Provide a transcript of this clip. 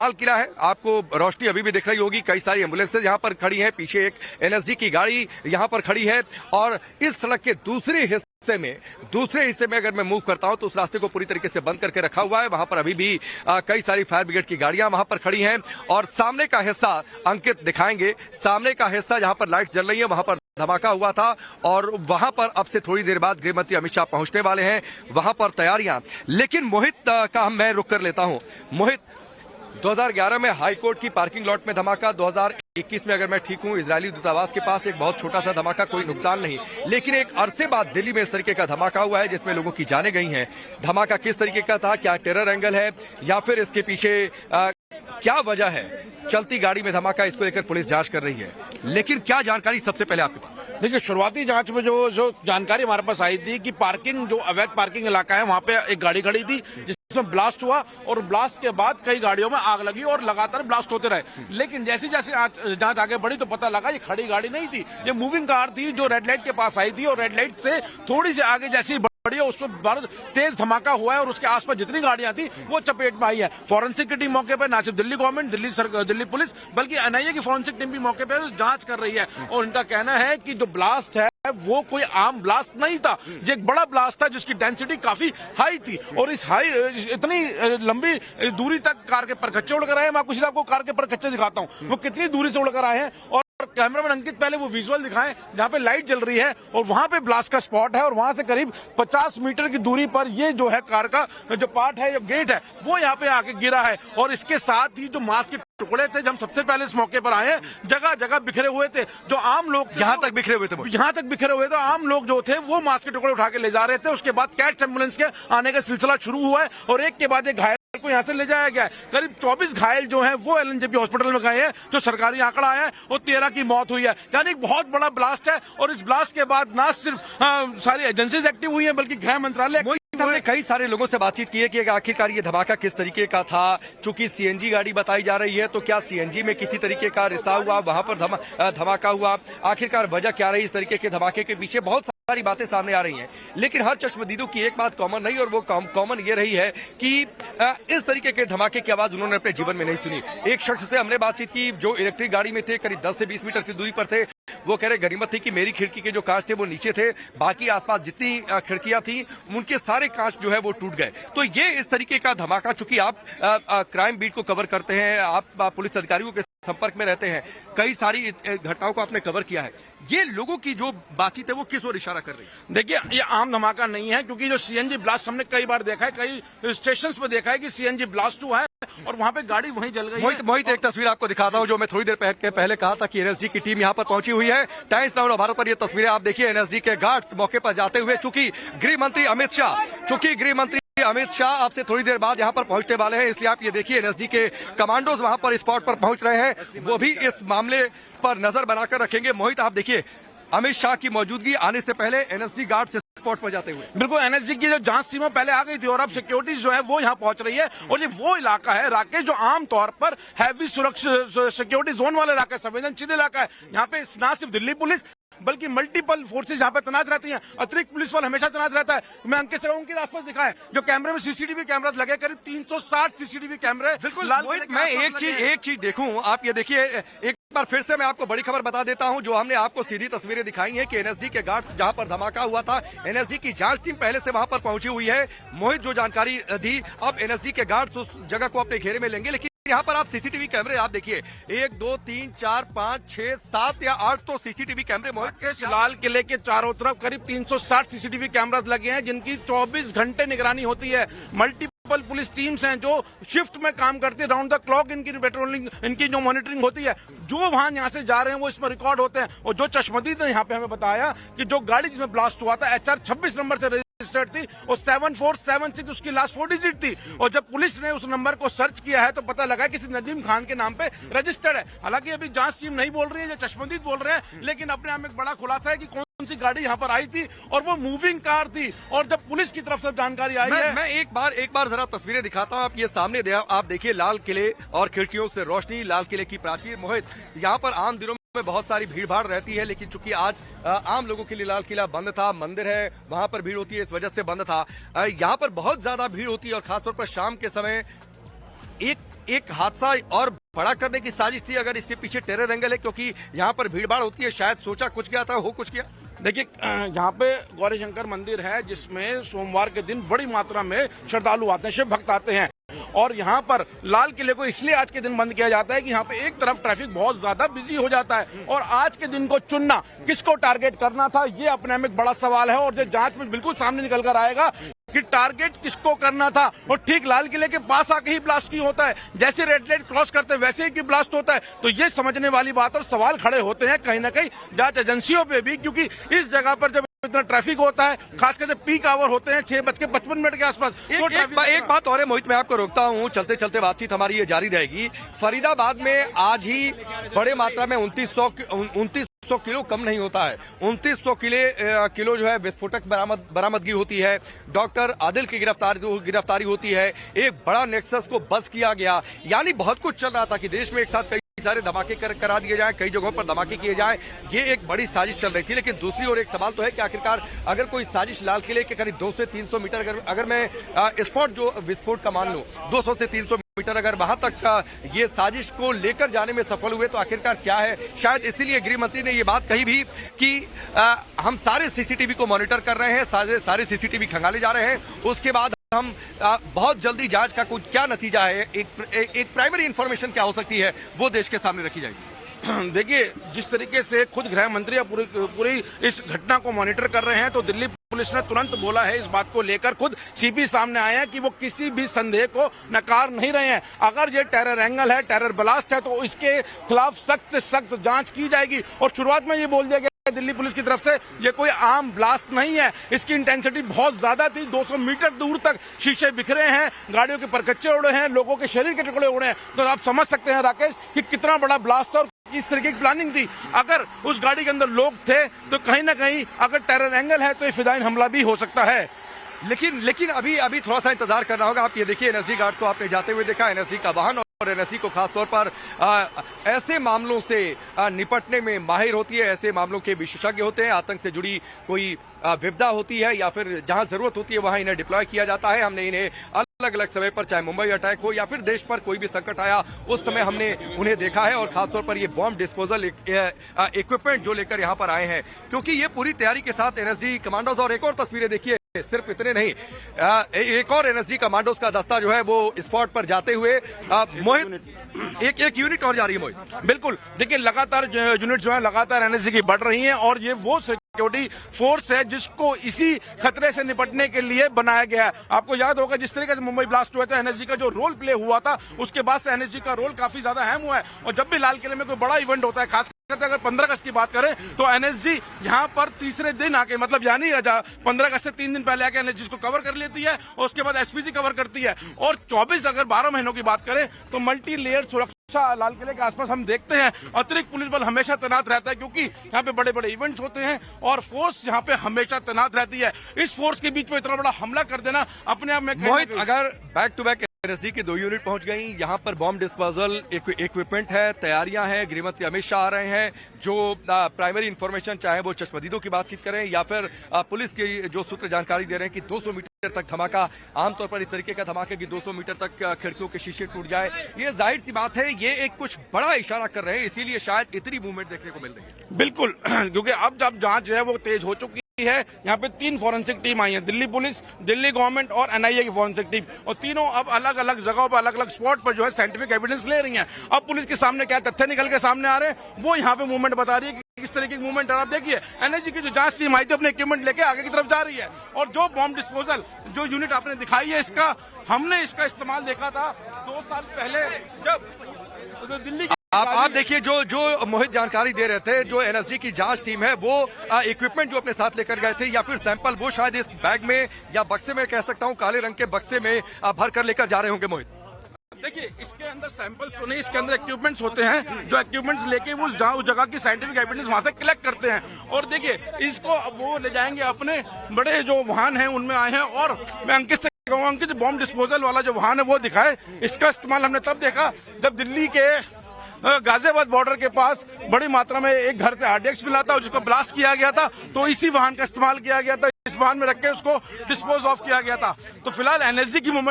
लाल किला है, आपको रोशनी अभी भी दिख रही होगी। कई सारी एम्बुलेंसेज यहाँ पर खड़ी हैं, पीछे एक एनएसजी की गाड़ी यहाँ पर खड़ी है और इस सड़क के दूसरे हिस्से में अगर मैं मूव करता हूं तो उस रास्ते को पूरी तरीके से बंद करके रखा हुआ है। वहां पर अभी भी कई सारी फायर ब्रिगेड की गाड़ियां वहां पर खड़ी हैं और सामने का हिस्सा अंकित दिखाएंगे। सामने का हिस्सा जहां पर लाइट जल रही है वहां पर धमाका हुआ था और वहां पर अब से थोड़ी देर बाद गृह मंत्री अमित शाह पहुंचने वाले हैं, वहां पर तैयारियां। लेकिन मोहित का मैं रुक कर लेता हूं। मोहित, 2011 में हाईकोर्ट की पार्किंग लॉट में धमाका, 2021 में अगर मैं ठीक हूं इजरायली दूतावास के पास एक बहुत छोटा सा धमाका, कोई नुकसान नहीं। लेकिन एक अरसे बाद दिल्ली में इस तरीके का धमाका हुआ है जिसमें लोगों की जानें गई हैं। धमाका किस तरीके का था, क्या टेरर एंगल है या फिर इसके पीछे क्या वजह है? चलती गाड़ी में धमाका, इसको लेकर पुलिस जांच कर रही है, लेकिन क्या जानकारी सबसे पहले आपके पास? देखिए, शुरुआती जांच में जो जानकारी हमारे पास आई थी कि पार्किंग, जो अवैध पार्किंग इलाका है, वहां पे एक गाड़ी खड़ी थी जिसमें ब्लास्ट हुआ और ब्लास्ट के बाद कई गाड़ियों में आग लगी और लगातार ब्लास्ट होते रहे। लेकिन जैसे जैसे जांच आगे बढ़ी तो पता लगा ये खड़ी गाड़ी नहीं थी, ये मूविंग कार थी जो रेड लाइट के पास आई थी और रेड लाइट से थोड़ी सी आगे जैसी बढ़िया उसमें बहुत तेज धमाका हुआ है और उसके आसपास जितनी गाड़ियां थी वो चपेट में आई है। फॉरेंसिक की टीम मौके पर, ना सिर्फ दिल्ली गवर्नमेंट, दिल्ली पुलिस, बल्कि एनआईए की फॉरेंसिक टीम भी मौके पर जांच कर रही है और इनका कहना है कि जो ब्लास्ट है वो कोई आम ब्लास्ट नहीं था, ये एक बड़ा ब्लास्ट था जिसकी डेंसिटी काफी हाई थी और इस इतनी लंबी दूरी तक कार के परखच्चे उड़कर आए हैं। मैं कुछ आपको कार के परखच्चे दिखाता हूं, वो कितनी दूरी से उड़कर आए हैं और कैमरामैन अंकित पहले वो विजुअल दिखाएं जहां पे लाइट जल रही है और वहां पे ब्लास्ट का स्पॉट है और वहां से करीब 50 मीटर की दूरी पर ये जो है कार का जो पार्ट है, जो गेट है, वो यहाँ पे आके गिरा है और इसके साथ ही जो मास्क के टुकड़े थे, जब हम सबसे पहले इस मौके पर आए हैं, जगह जगह बिखरे हुए थे। जो आम लोग यहाँ तक बिखरे हुए थे, आम लोग जो थे वो मास्क के टुकड़े उठा के ले जा रहे थे। उसके बाद कैट्स एम्बुलेंस के आने का सिलसिला शुरू हुआ है और एक के बाद एक घायल को यहाँ से ले जाया गया है। करीब 24 घायल जो हैं वो एलएनजेपी हॉस्पिटल में गए हैं, जो सरकारी आंकड़ा आया है, और 13 की मौत हुई है। यानी बहुत बड़ा ब्लास्ट है और इस ब्लास्ट के बाद न सिर्फ सारी एजेंसीज एक्टिव हुई हैं बल्कि गृह मंत्रालय। हमने कई सारे लोगों से बातचीत की है कि आखिरकार ये धमाका किस तरीके का था। चूंकि सीएनजी गाड़ी बताई जा रही है तो क्या सीएनजी में किसी तरीके का रिसाव हुआ, वहां पर धमाका हुआ, आखिरकार वजह क्या रही इस तरीके के धमाके के पीछे? बहुत सारी बातें सामने आ रही हैं, लेकिन हर चश्मदीदों की एक बात कॉमन नहीं और वो कॉमन ये रही है कि इस तरीके के धमाके की आवाज उन्होंने अपने जीवन में नहीं सुनी। एक शख्स से हमने बातचीत की जो इलेक्ट्रिक गाड़ी में थे, करीब 10 से 20 मीटर की दूरी पर थे। वो कह रहे गनीमत थी कि मेरी खिड़की के जो कांच थे वो नीचे थे, बाकी आसपास जितनी खिड़कियां थी उनके सारे कांच जो है वो टूट गए। तो ये इस तरीके का धमाका, चूंकि आप क्राइम बीट को कवर करते हैं, आप पुलिस अधिकारियों के संपर्क में रहते हैं, कई सारी घटनाओं को आपने कवर किया है, ये लोगों की जो बातचीत है वो किस ओर इशारा कर रही है? देखिए, ये आम धमाका नहीं है, क्योंकि जो सीएनजी ब्लास्ट हमने कई बार देखा है, कई स्टेशंस पे देखा है कि सीएनजी ब्लास्ट हुआ है और वहां पे गाड़ी वहीं जल गई है। मोहित, एक तस्वीर आपको दिखाता हूं जो मैं थोड़ी देर पहले कहा था कि एनएसजी की टीम यहां पर पहुंची हुई है। टाइम्स नाउ भारत पर ये तस्वीरें आप देखिए, एनएसजी के गार्ड्स मौके पर जाते हुए, चूंकि गृह मंत्री अमित शाह आपसे थोड़ी देर बाद यहां पर पहुंचने वाले हैं, इसलिए आप ये देखिए एनएसजी के कमांडोज वहां पर स्पॉट पर पहुंच रहे हैं, वो भी इस मामले पर नजर बनाकर रखेंगे। मोहित, आप देखिए अमित शाह की मौजूदगी आने से पहले एनएसजी गार्ड से स्पॉट पर जाते हुए, बिल्कुल एनएसजी की जो जांच सीमा पहले आ गई थी और अब सिक्योरिटी जो है वो यहाँ पहुंच रही है और ये वो इलाका है राकेश जो आमतौर पर हैवी सुरक्षा सिक्योरिटी जोन वाला इलाका है, संवेदनशील इलाका है। यहाँ पे ना सिर्फ दिल्ली पुलिस बल्कि मल्टीपल फोर्सेज यहाँ पे तैनात रहती हैं, अतिरिक्त पुलिस बल हमेशा तैनात रहता है। मैं अंकित से उनके आसपास दिखा है जो कैमरे में सीसीटीवी कैमरा लगे, करीब 360 सीसीटीवी कैमरे। बिल्कुल, मैं एक चीज देखूं, आप ये देखिए, एक बार फिर से मैं आपको बड़ी खबर बता देता हूं जो हमने आपको सीधी तस्वीरें दिखाई हैं कि एनएसजी के गार्ड जहां पर धमाका हुआ था, एनएसजी की जांच टीम पहले से वहां पर पहुंची हुई है। मोहित जो जानकारी दी, अब एनएसजी के गार्ड उस जगह को अपने घेरे में लेंगे, लेकिन यहाँ पर आप सीसीटीवी कैमरे आप देखिए, 1 2 3 4 5 6 7 या 8 तो सीसीटीवी कैमरे मोहित लाल किले के चारों तरफ करीब 360 सीसीटीवी कैमरास लगे हैं जिनकी 24 घंटे निगरानी होती है। मल्टीपल पुलिस टीम्स हैं जो शिफ्ट में काम करती है, राउंड द क्लॉक इनकी पेट्रोलिंग, इनकी जो मॉनिटरिंग होती है, जो वहां यहाँ से जा रहे हैं वो इसमें रिकॉर्ड होते हैं। और जो चश्मदीद ने यहाँ पे हमें बताया कि जो गाड़ी जिसमें ब्लास्ट हुआ था HR 26 नंबर से रजिस्टर्ड थी और 7476 उसकी लास्ट 4 डिजिट थी और जब पुलिस ने उस नंबर को सर्च किया है तो पता लगा किसी नदीम खान के नाम पे रजिस्टर्ड है। हालांकि अभी जांच टीम नहीं बोल रही है, जो चश्मदीद बोल रहे हैं, लेकिन अपने आप में एक बड़ा खुलासा है कि कौन सी गाड़ी यहाँ पर आई थी और वो मूविंग कार थी। और जब पुलिस की तरफ से जानकारी आई है, मैं एक बार जरा तस्वीरें दिखाता हूँ, आप ये सामने आप देखिए, लाल किले और खिड़कियों से रोशनी, लाल किले की प्राचीर। मोहित, यहाँ पर आम दिनों में बहुत सारी भीड़ भाड़ रहती है, लेकिन चूंकि आज आम लोगों के लिए लाल किला बंद था, मंदिर है वहां पर भीड़ होती है, इस वजह से बंद था। यहाँ पर बहुत ज्यादा भीड़ होती है और खासतौर पर शाम के समय एक हादसा और बड़ा करने की साजिश थी, अगर इसके पीछे टेरर एंगल है, क्योंकि यहाँ पर भीड़भाड़ होती है, शायद सोचा कुछ गया था, हो कुछ गया। देखिए, यहाँ पे गौरी शंकर मंदिर है जिसमें सोमवार के दिन बड़ी मात्रा में श्रद्धालु आते हैं, शिव भक्त आते हैं। और यहाँ पर लाल किले को इसलिए आज के दिन बंद किया जाता है कि यहाँ पे एक तरफ ट्रैफिक बहुत ज्यादा बिजी हो जाता है, और आज के दिन को चुनना, किसको टारगेट करना था, ये अपने में एक बड़ा सवाल है। और जो जांच में बिल्कुल सामने निकल कर आएगा कि टारगेट किसको करना था। और ठीक लाल किले के पास आके ही ब्लास्ट क्यों होता है, जैसे रेड लाइट क्रॉस करते हैं वैसे ही कि ब्लास्ट होता है। तो ये समझने वाली बात और सवाल खड़े होते हैं कहीं ना कहीं जांच एजेंसियों पे भी, क्योंकि इस जगह पर जब इतना ट्रैफिक होता है, खासकर जब पीक आवर होते हैं 6:55 के आसपास, तो एक बात और है मोहित, मैं आपको रोकता हूं, चलते चलते बातचीत हमारी ये जारी रहेगी। फरीदाबाद में आज ही बड़े मात्रा में 2900 किलो कम नहीं होता है, 2900 किलो जो है विस्फोटक बरामदगी होती है। डॉक्टर आदिल की गिरफ्तारी होती है। एक बड़ा नेक्सस को बस किया गया, यानी बहुत कुछ चल रहा था कि देश में एक साथ सारे धमाके करा दिए जाएं, कई जगहों पर धमाके किए जाएं, ये एक बड़ी साजिश चल रही थी। लेकिन दूसरी ओर एक सवाल तो है कि आखिरकार अगर कोई साजिश लाल किले के करीब 200 से 300 मीटर, अगर मैं स्पॉट जो विस्फोट का मान लूं 200 से 300 मीटर, अगर वहां तक का ये साजिश को लेकर जाने में सफल हुए तो आखिरकार क्या है। शायद इसीलिए गृह मंत्री ने ये बात कही भी कि हम सारे सीसीटीवी को मॉनिटर कर रहे हैं, सारे सीसीटीवी खंगाले जा रहे हैं, उसके बाद हम बहुत जल्दी जांच का कुछ क्या नतीजा है, एक प्राइमरी इंफॉर्मेशन क्या हो सकती है, वो देश के सामने रखी जाएगी। देखिए, जिस तरीके से खुद गृह मंत्री पूरी इस घटना को मॉनिटर कर रहे हैं, तो दिल्ली पुलिस ने तुरंत बोला है इस बात को लेकर, खुद सीपी सामने आए हैं कि वो किसी भी संदेह को नकार नहीं रहे हैं। अगर ये टेरर एंगल है, टेरर ब्लास्ट है, तो इसके खिलाफ सख्त जांच की जाएगी। और शुरुआत में ये बोल दिया गया दिल्ली पुलिस की तरफ से, ये कोई आम ब्लास्ट नहीं है, इसकी इंटेंसिटी बहुत ज्यादा थी। 200 मीटर दूर तक शीशे बिखरे हैं, गाड़ियों के परकच्चे उड़े हैं, लोगों के शरीर के टुकड़े उड़े हैं। तो आप समझ सकते हैं राकेश कि कितना बड़ा ब्लास्ट और इस तरीके की प्लानिंग थी। अगर उस गाड़ी के अंदर लोग थे तो कहीं ना कहीं अगर टेरर एंगल है तो ये फिदाइन हमला भी हो सकता है। लेकिन अभी थोड़ा सा इंतजार करना होगा। आप ये देखिए, एनएसजी गार्ड को आपने जाते हुए देखा, एनएसजी का वाहन और एनएसजी को खासतौर पर ऐसे मामलों से निपटने में माहिर होती है, ऐसे मामलों के विशेषज्ञ होते हैं। आतंक से जुड़ी कोई विपदा होती है या फिर जहां जरूरत होती है वहां इन्हें डिप्लॉय किया जाता है। हमने इन्हें अलग अलग समय पर, चाहे मुंबई अटैक हो या फिर देश पर कोई भी संकट आया, उस समय हमने उन्हें देखा है। और खासतौर पर ये बॉम्ब डिस्पोजल इक्विपमेंट जो लेकर यहाँ पर आए हैं, क्योंकि ये पूरी तैयारी के साथ एनएसजी कमांडोज, और एक और तस्वीरें देखिए, सिर्फ इतने नहीं, एक और एनएसजी कमांडोज का दस्ता जो है वो स्पॉट पर जाते हुए मोहित एक यूनिट और जा रही है मोहित। बिल्कुल, देखिए लगातार यूनिट जो है लगातार एनएसजी की बढ़ रही हैं, और ये वो सिक्योरिटी फोर्स है जिसको इसी खतरे से निपटने के लिए बनाया गया है। आपको याद होगा जिस तरीके से मुंबई ब्लास्ट हुआ था, एनएसजी का जो रोल प्ले हुआ था, उसके बाद से एनएसजी का रोल काफी ज्यादा अहम हुआ है। और जब भी लाल किले में कोई बड़ा इवेंट होता है, खास अगर 15 अगस्त की बात करें, तो एनएसजी यहाँ पर तीसरे दिन आके, मतलब यानी 15 अगस्त से 3 दिन पहले आके एनएसजी को कवर कर लेती है, और उसके बाद एसपीजी कवर करती है। और 24 अगर 12 महीनों की बात करें तो मल्टी लेयर सुरक्षा लाल किले के आसपास हम देखते हैं। अतिरिक्त पुलिस बल हमेशा तैनात रहता है, क्योंकि यहाँ पे बड़े बड़े इवेंट्स होते हैं और फोर्स यहाँ पे हमेशा तैनात रहती है। इस फोर्स के बीच में इतना बड़ा हमला कर देना अपने आप में मोहित, अगर बैक टू बैक एनएसजी की 2 यूनिट पहुंच गई, यहाँ पर बॉम्ब डिस्पोजल इक्विपमेंट है, तैयारियां हैं, गृहमंत्री अमित शाह आ रहे हैं, जो प्राइमरी इंफॉर्मेशन, चाहे वो चश्मदीदों की बातचीत करें या फिर पुलिस के जो सूत्र जानकारी दे रहे हैं कि 200 मीटर तक धमाका, आमतौर पर इस तरीके का धमाके की 200 मीटर तक खिड़कियों के शीशे टूट जाए, ये जाहिर सी बात है, ये एक कुछ बड़ा इशारा कर रहे हैं, इसीलिए शायद इतनी मूवमेंट देखने को मिल रही है। बिल्कुल, क्योंकि अब जब जांच है वो तेज हो चुकी है। यहाँ पे 3 फॉरेंसिक टीम आई है, दिल्ली पुलिस, दिल्ली गवर्नमेंट और एनआईए की फॉरेंसिक टीम, और तीनों अब अलग अलग जगहों पर, अलग अलग स्पॉट पर जो है साइंटिफिक एविडेंस ले रही हैं। अब पुलिस के सामने क्या तथ्य निकल के सामने आ रहे हैं, वो यहाँ पे मूवमेंट बता रही है कि किस तरीके की मूवमेंट। आप देखिए, एनआईए की जो जांच टीम आई थी अपने इक्विपमेंट लेके आगे की तरफ जा रही है, और जो बॉम्ब डिस्पोजल जो यूनिट आपने दिखाई है, हमने इसका इस्तेमाल देखा था 2 साल पहले, जब दिल्ली आप देखिए, जो मोहित जानकारी दे रहे थे, जो एनएसजी की जांच टीम है वो इक्विपमेंट जो अपने साथ लेकर गए थे या फिर सैंपल, वो शायद इस बैग में या बक्से में, कह सकता हूं काले रंग के बक्से में भर कर लेकर जा रहे होंगे मोहित। देखिए, इसके अंदर सैंपल्स तो नहीं, इसके अंदर इक्विपमेंट्स होते हैं, जो इक्विपमेंट्स लेके वो उस जगह की साइंटिफिक एविडेंस वहां से कलेक्ट करते हैं। और देखिए, इसको वो ले जाएंगे अपने बड़े जो वाहन हैं उनमें आए हैं। और मैं अंकित से कहूँगा, अंकित बॉम्ब डिस्पोजल वाला जो वाहन है वो दिखाए। इसका इस्तेमाल हमने तब देखा जब दिल्ली के गाजियाबाद बॉर्डर के पास बड़ी मात्रा में एक घर से RDX मिला था, जिसको ब्लास्ट किया गया था, तो इसी वाहन का इस्तेमाल किया गया था, इस वाहन में रख के उसको डिस्पोज ऑफ किया गया था। तो फिलहाल एनएसजी की मूवमेंट